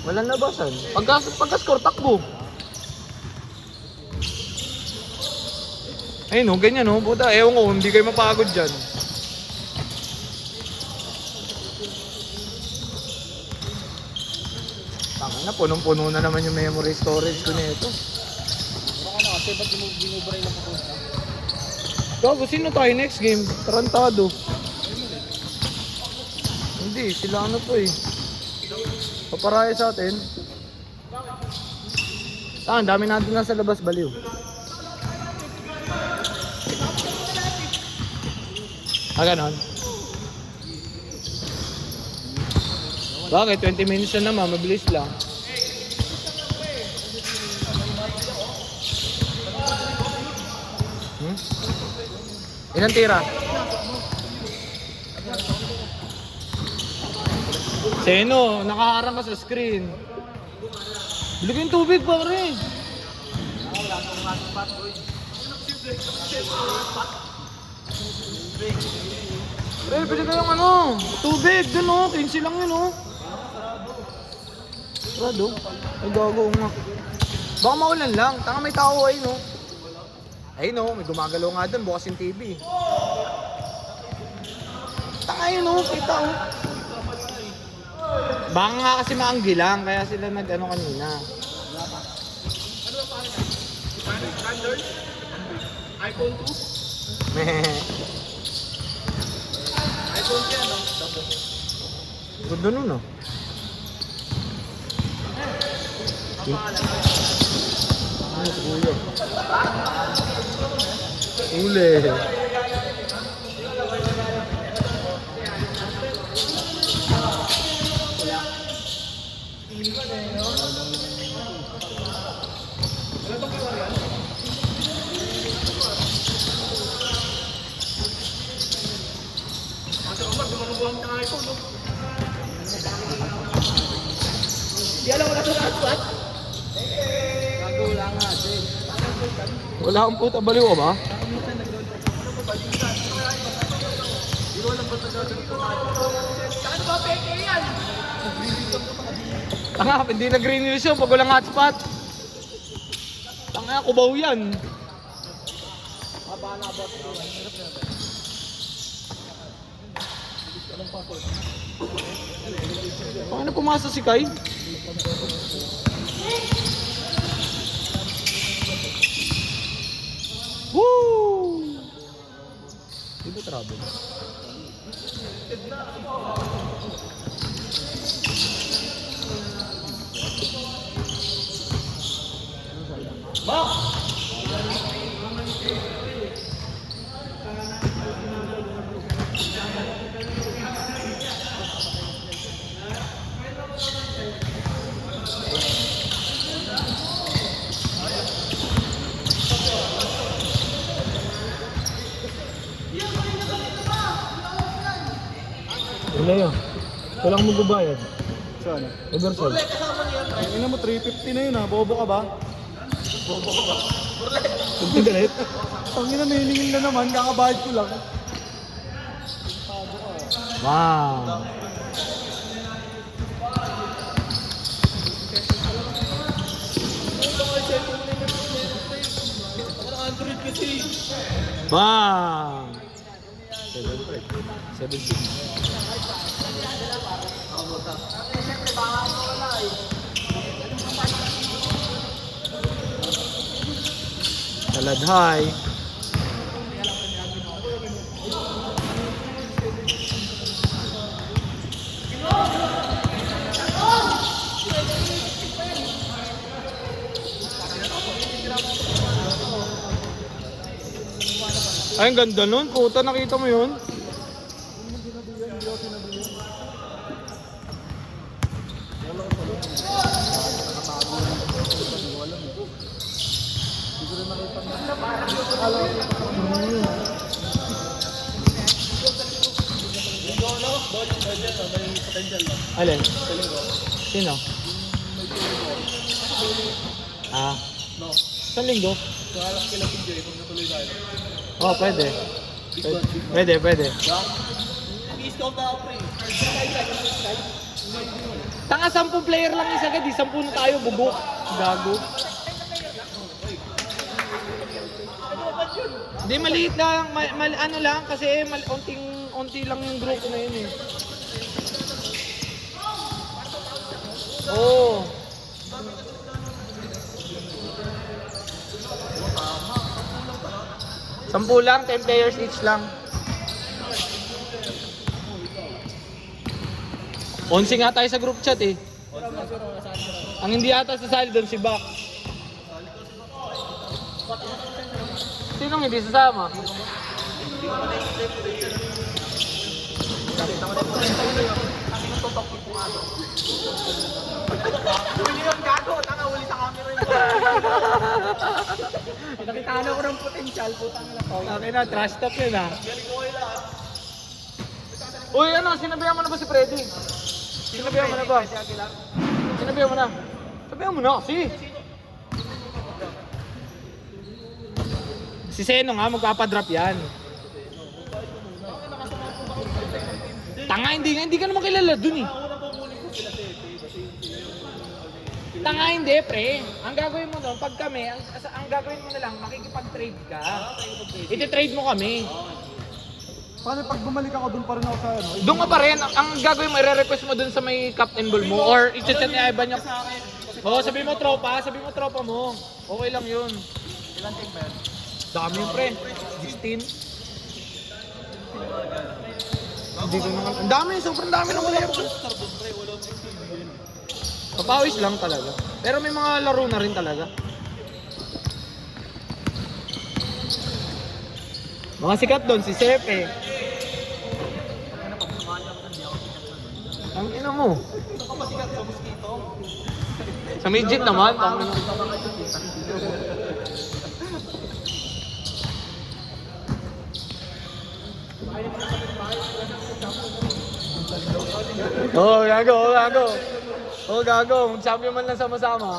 Walang nabasan. Pagka-score, takbo. Ayun o, ganyan o. Puta, ewan ko, hindi kayo mapagod dyan. Tama na, punong-puno na naman yung memory storage ko nito. Baka na kasi, ba't binubray na po? Gago, sino tayo next game? Tarantado. Hindi, sila ano po eh. Paparaya sa atin. Ang dami natin nasa labas, baliw. Ganon. Bakit? 20 minutes na naman, mabilis lang. Ilang tira? Seno, nakaharang ka sa screen. Bili ko yung tubig pa rin. Pre, pili ko yung ano, tubig dun o, 15 lang yun o. Sarado. Ay gago nga. Baka maulan lang, tanga may tao ay no. Ay no, may gumagalaw nga dun, bukas yung TV. Tanga yun o, kita o. Baka nga kasi maanggi lang, kaya sila nag-ano kanina. Standard? iPhone 2? Meh. iPhone 10, no? Ganda nun ah. Ano si Kuya? Ule. Di alam wala sa hotspot? Gago lang nga, Jay. Wala akong puta, baliw ka ba? Saan ba peke yan? Tanga, hindi na green news yun pag walang hotspot. Tanga, kubaw yan. Haba na boss. Paano pumasa si Kai? Woo! Di ba trouble? Wala yun. Walang magbabayad. Saan? Oversell. Ang ina mo, 350 na yun ha. Bobo ka ba? Huwag ka galit. Ang ina, nahilingin na naman. Kakabayad ko lang. Wow. Android kasi. Bang! 7.6. Taladhay. Ay, ang ganda nun. Puta, nakita mo yun? Alin? Sino? Ah. No. Saan linggo? So, alam kila PJ kung natuloy tayo. Oh, pwede. Pwede. I-scout na ako pre. Sky. Tanga 10 player lang isa agad, 10 na tayo, bubuk. Gago. Hindi, maliit lang, ano lang, kasi unti lang yung grupo na yun eh. Oo. Sampu lang, 10 players each lang. 11 nga tayo sa group chat eh. Ang hindi ata sasali doon si Bak. Sinong hindi sasama? Huli yung gago, tanga huli sa camera yun. Nakitaan ako ng potential, putang na to. Okay na, trash talk yun ah. Uy, ano, sinabihan mo na ba si Freddy? Sinabihan mo na ba? Sinabihan mo na. Sabihan mo na kasi. Si Seno nga, magpapadrop yan. Tanga, hindi ka naman kilala dun eh. Tanga, hindi pre. Ang gagawin mo doon, pag kami, ang gagawin mo na lang, makikipag-trade ka. Iti-trade mo kami. Paano pag bumalik ako doon pa rin ako sa ano? Doon ka pa rin, ang gagawin mo, i-request mo doon sa may captain ball mo or i-chat ni Ivan yung... Oo, sabi mo tropa mo. Okay lang yun. Ilang team ba yan? Dami yun pre, 16. Hindi ko naman... Ang dami, sobrang dami ng player. Papawis lang talaga. Pero may mga laro na rin talaga. Mga sikat doon, si Sepe. Ang ina mo. Sa midget naman. Oh, gago. Oh, gago. Champion man lang sama-sama.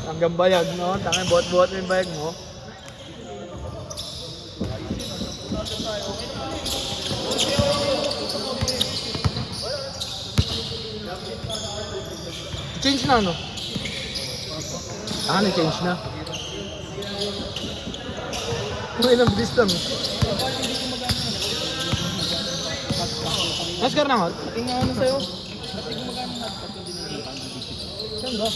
Hanggang bayag, no? Tangin, buhat-buhat mo yung bayag mo. Change na, no? Change na. May ilang bilis lang. Oscar na, hot? Tingnan ano sa'yo? Saan ba?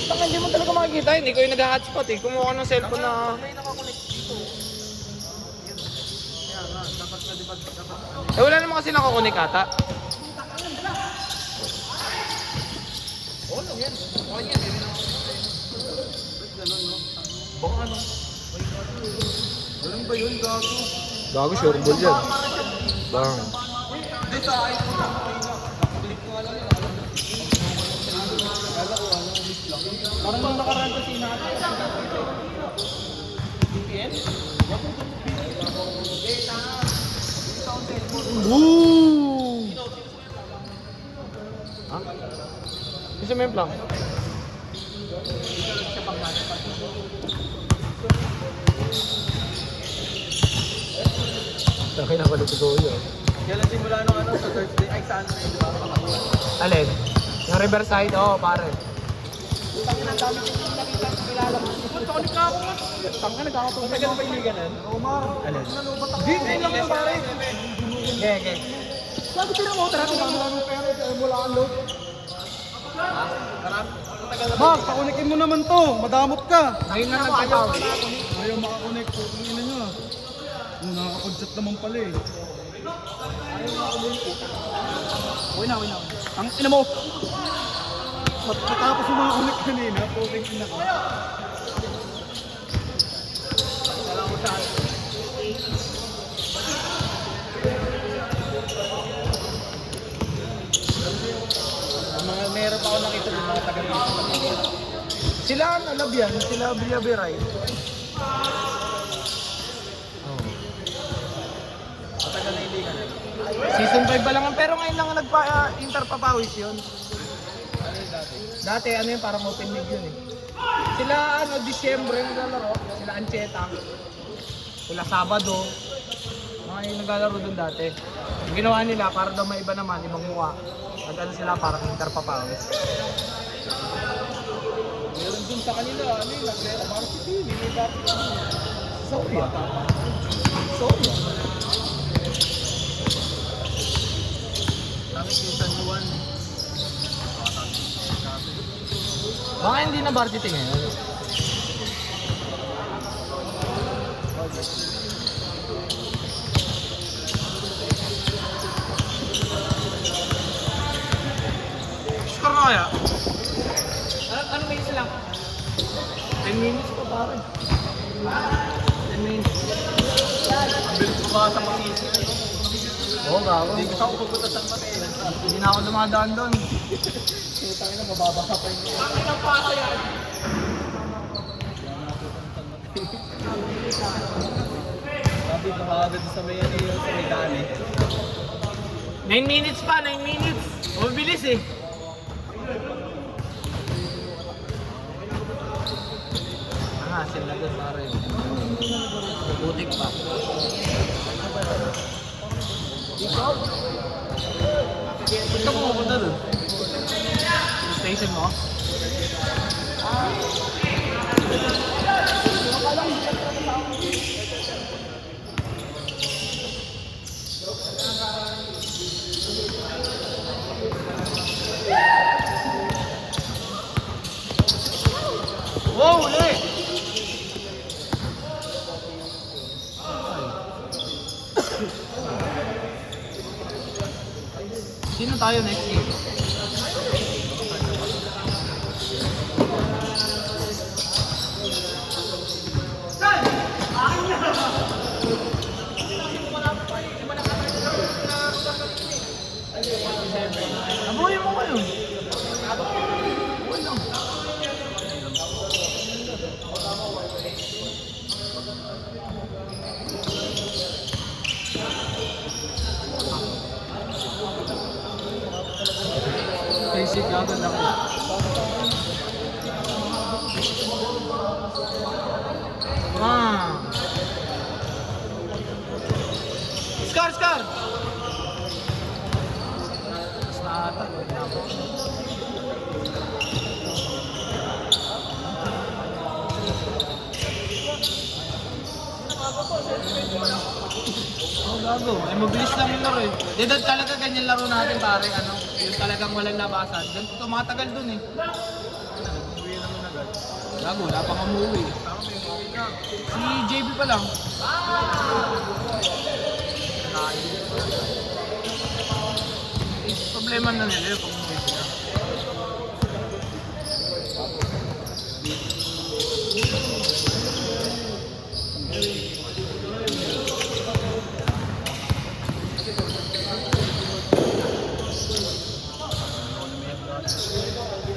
Tanga, hindi mo talaga makikita. Hindi ko yung nag-hotspot eh. Kumuha ka ng cellphone na... May nakakonect dito. Kaya nga, dapat na diba dapat. Eh wala naman kasi nakakonek ata. Oo lang yan. Oo yan. Ganun no? Baka ano? Ganun ba yun gago? Bago sure ball yan. Bang. Hindi sa iPhone ang kanina. Click ko nga lang yun. Kala ko ano, click lang. Parang nung nakaraan kasi natin. VPN? Woo! Ha? Isa mo yung plank? Sakin na pala totoo yun. Kailan simula nung ano sa Thursday? Ay, saan na yun, di ba? Alin? Yung Riverside, oo pare. Tangin ang dami ko nakita sa kilala mo. Tangin ka ako nga. Tangin ka nagkakatulog. Matagal pa iliganan? Oo, Alin? Di, lang yung pare. Okay. Sabi ko na mo, tara ko Marami pera, kaya wala kang load. Marami. Matagal na. Mark, pakunikin mo naman to. Madamot ka. Ngayon na nagpapawin. Ayaw makakonect po. Ang ina nyo. Nakakapag-chat naman pala eh. Uy na. Ang ina mo. Matapos yung mga connect kanina, puting ina ko. Alam mo saan. Mga meron pa ako nakita ng mga taga-dito. Sila ang alabyan, sila Billabiray. Matagal na iliganan. Season 5 pa lang, pero ngayon lang nagpa-interpapawis yun. Ano yung dati? Dati ano yung parang open league yun eh. Sila ano, Disyembre naglalaro, sila Ancheta. Sila Sabado. Mga yung naglalaro dun dati. Yung ginawa nila para daw may iba naman, ibang mukha. At ano sila parang interpapawis. Meron dun sa kanila, ano yung naglera varsity, hindi varsity. Sorry ah. Sorry ah. Bakit yung San Juan? Baka hindi na varsity ngayon. Score na kaya? Ano may isa lang? 10 minutes pa pare. 10 minutes. Ang bilis ko ba sa pang-isip? Oo, gago. Hindi ko ako pupunta sa Mateo. Hindi na ako dumadaan doon. Putang ina, mababasa pa yun. Ang inang paso yan. Sabi ko makagad sa may ano yun, sa may dali. 9 minutes pa, 9 minutes. Mabilis eh. Ah, sila doon pare. Butik pa. Gusto mo pupunta doon? Station mo? Wow, uli! Sino tayo next game? Abuhin mo kayo. Basic agad ako. Ah. Scar, Scar! Mas naatag. Oh, gago. Ay, mabilis lang yung laro eh. Di doon talaga ganyan laro natin pare, ano? Yung talagang walang labasan. Doon tumatagal dun eh. Gago, wala pang umuwi. Si JB pa lang. Problema na nila yung pag umuwi sila.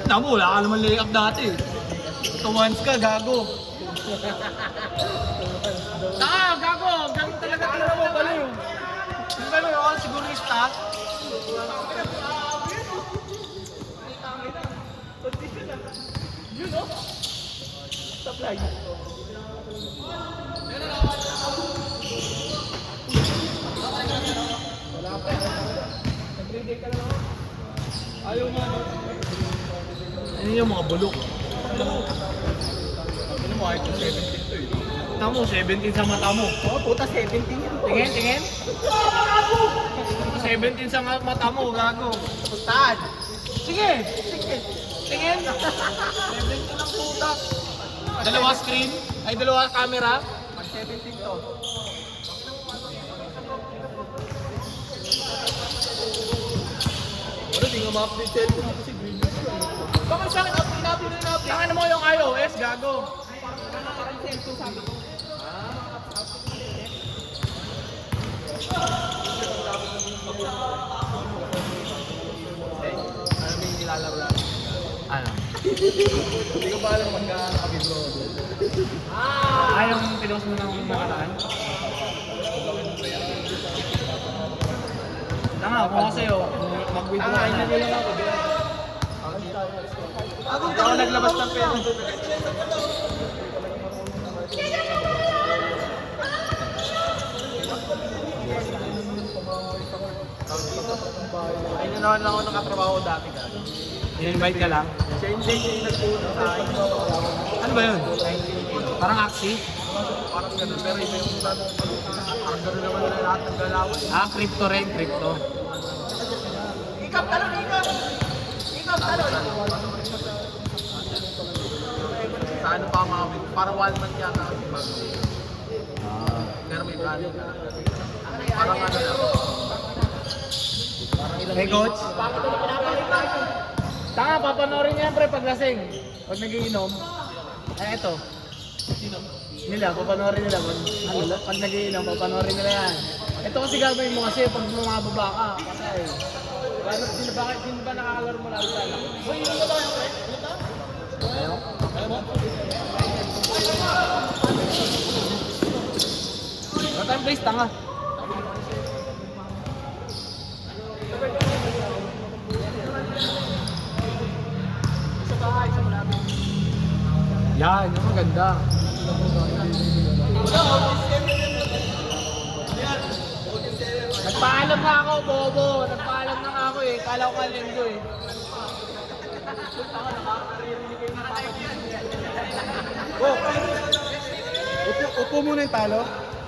Naku, wala ka naman layup dati. Ito once ka, gago. Gago! Ganun talaga tira mo, baliw. Yung baliw yun, siguro yung stat. Yun o. Supply. Wala pa. Nag-ready ka na ako. Ayaw mo ano. Ano yung mga bulok? Ano mo, kahit yung 17 to eh. Tamo, 17 sa mata mo. Oo, puta 17 yan. Tingin, tingin. 17 sa mata mo, gago. Putad. Sige, sige. Tingin. 17 ang puta. Dalawa screen, ay dalawa camera. Pag 17 to. Ano, di nga ma-update cellphone ako si Green. Bakit sa akin, update natin na update. Tangan mo yung iOS, gago. Parang cellphone sabi ko. Ano may nilalaro natin? Ano? Hindi ko pa alam magkakabidro doon. Yung pinost mo ng nakaraan? Tanga, kung ako sa'yo, mag-withdraw Tangain na na. nila ako. Hindi ako naglabas ng pera. Ay, naman ako nakatrabaho dati ka. In-invite ka lang? Siya hindi siya nagtulong sa akin. Ano ba yun? Parang Axie? Parang ganun, pero iba yung parang ganun naman na lahat ng galawan. Ah, crypto rin, crypto. Ikaw, talon! Sa ano pa mga parang 1 month yata kasi bago. Pero may value na. Parang ano lang. Hey coach? Tanga, papanorin niya pre pag lasing. Pag nagiinom. Eh eto. Nila, papanorin nila. Pag nagiinom, papanorin nila yan. Ito kasi gagawin mo kasi pag bumababa ka. Patay. Bakit hindi ba nakakalaro mo lalo sa anak? Uy, yun ba tayo pre? Ayaw? Ayaw mo? Ano tayong place, tanga? Yan, yung maganda. Nagpaalam na ako, bobo. Nagpaalam na ako eh. Kala ko kalendo eh. Upo muna yung talo.